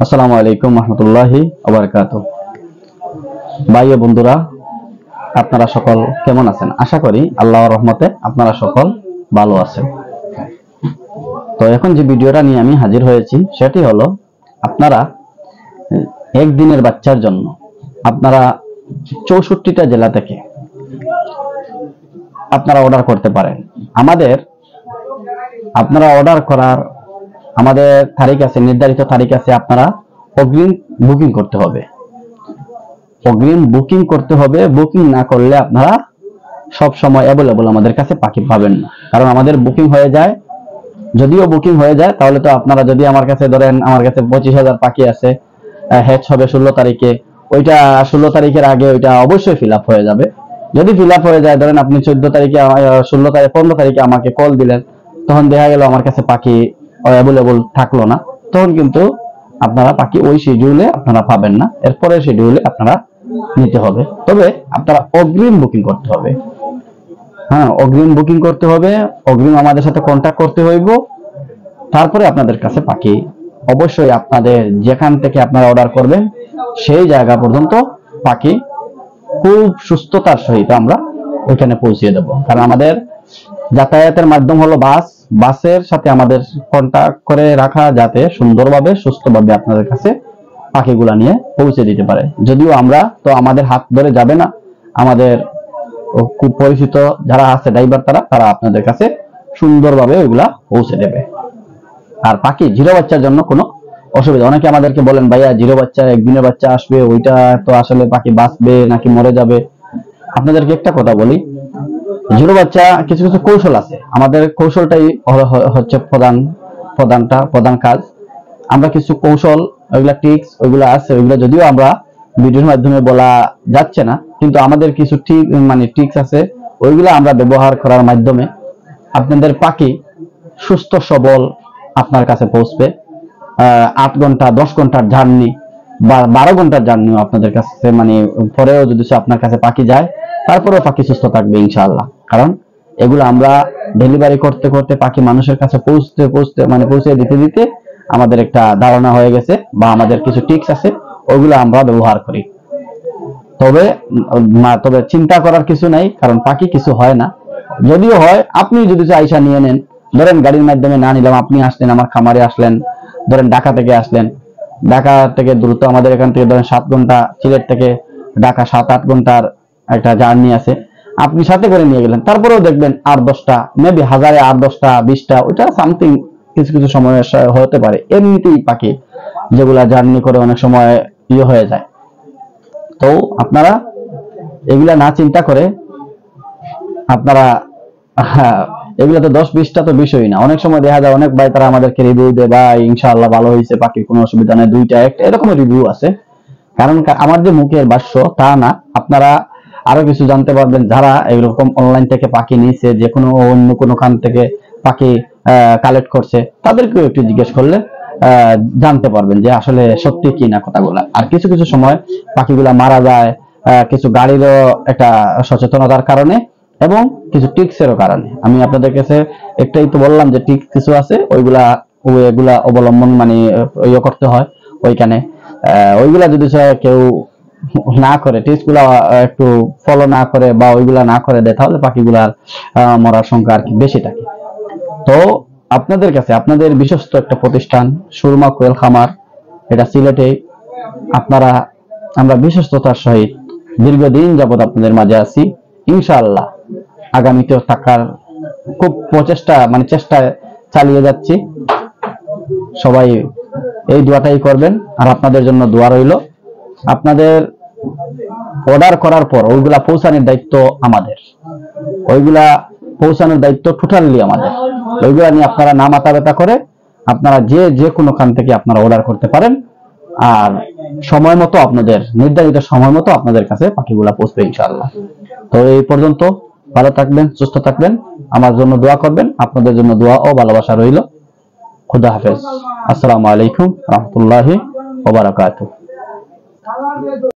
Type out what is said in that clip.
আসসালামু আলাইকুম রহমতুল্লাহি ওয়া বারাকাতুহু। ভাই ও বন্ধুরা, আপনারা সকল কেমন আছেন? আশা করি আল্লাহর রহমতে আপনারা সকল ভালো আছেন। তো এখন যে ভিডিওটা নিয়ে আমি হাজির হয়েছি সেটি হলো, আপনারা একদিনের বাচ্চার জন্য আপনারা 64টা জেলা থেকে আপনারা অর্ডার করতে পারেন। আপনারা অর্ডার করার আমাদের তারিখ আছে, নির্ধারিত তারিখ আছে। আপনারা অগ্রিম বুকিং করতে হবে। বুকিং না করলে আপনারা সব সময় অ্যাভেলেবল আমাদের কাছে পাখি পাবেন না। কারণ আমাদের বুকিং হয়ে যায়, যদিও বুকিং হয়ে যায় তাহলে তো আপনারা যদি আমার কাছে ধরেন, আমার কাছে 25,000 পাখি আছে, হ্যাচ হবে 16 তারিখে, ওইটা 16 তারিখের আগে ওইটা অবশ্যই ফিল আপ হয়ে যাবে। যদি ফিল আপ হয়ে যায়, ধরেন আপনি 14 তারিখে 15 তারিখে আমাকে কল দিলেন, তখন দেখা গেল আমার কাছে পাখি অ্যাভেলেবল থাকলো না, তখন কিন্তু আপনারা পাখি ওই শিডিউলে আপনারা পাবেন না। এরপরে শিডিউলে আপনারা নিতে হবে। তবে আপনারা অগ্রিম বুকিং করতে হবে। হ্যাঁ, অগ্রিম বুকিং করতে হবে। অগ্রিম আমাদের সাথে কন্ট্যাক্ট করতে হইব। তারপরে আপনাদের কাছে পাখি অবশ্যই আপনাদের যেখান থেকে আপনারা অর্ডার করবেন সেই জায়গা পর্যন্ত পাখি খুব সুস্থতার সহিত আমরা ওইখানে পৌঁছিয়ে দেব। কারণ আমাদের যাতায়াতের মাধ্যম হলো বাসের সাথে আমাদের কন্ট্যাক্ট করে রাখা, যাতে সুন্দরভাবে সুস্থভাবে আপনাদের কাছে পাখিগুলা নিয়ে পৌঁছে দিতে পারে। যদিও আমরা তো আমাদের হাত ধরে যাবে না, আমাদের খুব পরিচিত যারা আছে ড্রাইভার, তারা আপনাদের কাছে সুন্দরভাবে ওইগুলা পৌঁছে দেবে। আর পাখি জিরো বাচ্চার জন্য কোনো অসুবিধা, অনেকে আমাদেরকে বলেন ভাইয়া জিরো বাচ্চা, একদিনের বাচ্চা আসবে, ওইটা তো আসলে পাখি বাঁচবে নাকি মরে যাবে? আপনাদেরকে একটা কথা বলি, জিরো বাচ্চা কিছু কিছু কৌশল আছে। আমাদের কৌশলটাই হচ্ছে প্রধান কাজ। আমরা কিছু কৌশল, ওইগুলা টিক্স ওইগুলা আছে, ওইগুলা যদিও আমরা ভিডিওর মাধ্যমে বলা যাচ্ছে না, কিন্তু আমাদের কিছু টিক্স আছে, ওইগুলা আমরা ব্যবহার করার মাধ্যমে আপনাদের পাখি সুস্থ সবল আপনার কাছে পৌঁছবে। 8 ঘন্টা 10 ঘন্টার জার্নি বা 12 ঘন্টার জার্নিও আপনাদের কাছে পরেও যদি আপনার কাছে পাখি যায়, তারপরেও পাখি সুস্থ থাকবে ইনশাআল্লাহ। কারণ এগুলো আমরা ডেলিভারি করতে করতে পাখি মানুষের কাছে পৌঁছে দিতে আমাদের একটা ধারণা হয়ে গেছে, বা আমাদের কিছু টিক্স আছে, ওইগুলো আমরা ব্যবহার করি। তবে চিন্তা করার কিছু নাই, কারণ পাখি কিছু হয় না। যদিও হয়, আপনি যদি আইসা নিয়ে নেন, ধরেন গাড়ির মাধ্যমে না নিলাম, আপনি আসলেন আমার খামারে, আসলেন ধরেন ঢাকা থেকে আসলেন, ঢাকা থেকে দ্রুত আমাদের এখান থেকে ধরেন 7 ঘন্টা, সিলেট থেকে ঢাকা 7-8 ঘন্টার একটা জার্নি আছে, আপনি সাথে করে নিয়ে গেলেন, তারপরেও দেখবেন 8-10টা, মেবি 1000-এ 8-10টা 20টা, ওইটা সামথিং কিছু কিছু সময় হতে পারে। এমনিতেই পাখি যেগুলা জার্নি করে অনেক সময় হয়ে যায়। তো আপনারা এগুলা না চিন্তা করে আপনারা, এগুলা তো 10-20টা তো বিষয় না। অনেক সময় দেখা যায় অনেক ভাই তারা আমাদেরকে রিভিউ দেয়, ভাই ইনশাআল্লাহ ভালো হয়েছে, পাখির কোনো অসুবিধা নেই, 2টা 1টা এরকম রিভিউ আছে। কারণ আমার যে মুখের ভাষ্য তা না, আপনারা আরো কিছু জানতে পারবেন যারা এরকম অনলাইন থেকে পাখি নিয়েছে, যে কোনো অন্য কোনো খান থেকে পাখি কালেক্ট করছে, তাদেরকেও একটু জিজ্ঞেস করলে জানতে পারবেন যে আসলে সত্যি কি না কথাগুলা। আর কিছু কিছু সময় পাখিগুলা মারা যায় কিছু গাড়িরও একটা সচেতনতার কারণে, এবং কিছু টিক্সেরও কারণে। আমি আপনাদের কাছে একটাই তো বললাম যে টিক্স কিছু আছে, ওইগুলা অবলম্বন করতে হয় ওইখানে। ওইগুলা যদি কেউ না করে, টিপস গুলা একটু ফলো না করে বা ওইগুলা না করে দেয়, তাহলে পাখিগুলার মরার সংখ্যা আর কি বেশি থাকে। তো আপনাদের কাছে আপনাদের বিশ্বস্ত একটা প্রতিষ্ঠান সুরমা কোয়েল খামার, এটা সিলেটে। আমরা বিশ্বস্ততার সহিত দীর্ঘদিন যাবত আপনাদের মাঝে আছি। ইনশাআল্লাহ আগামীতেও থাকার খুব চেষ্টা চালিয়ে যাচ্ছি। সবাই এই দোয়াটাই করবেন, আর আপনাদের জন্য দোয়া রইল। আপনাদের অর্ডার করার পর ওইগুলা পৌঁছানোর দায়িত্ব আমাদের, টোটালি আমাদের। ওইগুলা নিয়ে আপনারা না মাথা ব্যথা করে আপনারা যে কোনো খান থেকে আপনারা অর্ডার করতে পারেন, আর সময় মতো আপনাদের নির্ধারিত সময় মতো আপনাদের কাছে পাখিগুলা পৌঁছবে ইনশাআল্লাহ। তো এই পর্যন্ত ভালো থাকবেন, সুস্থ থাকবেন, আমার জন্য দোয়া করবেন। আপনাদের জন্য দোয়া ও ভালোবাসা রইল। খুদা হাফেজ। আসসালামু আলাইকুম রহমতুল্লাহি ওয়া বারাকাতুহু।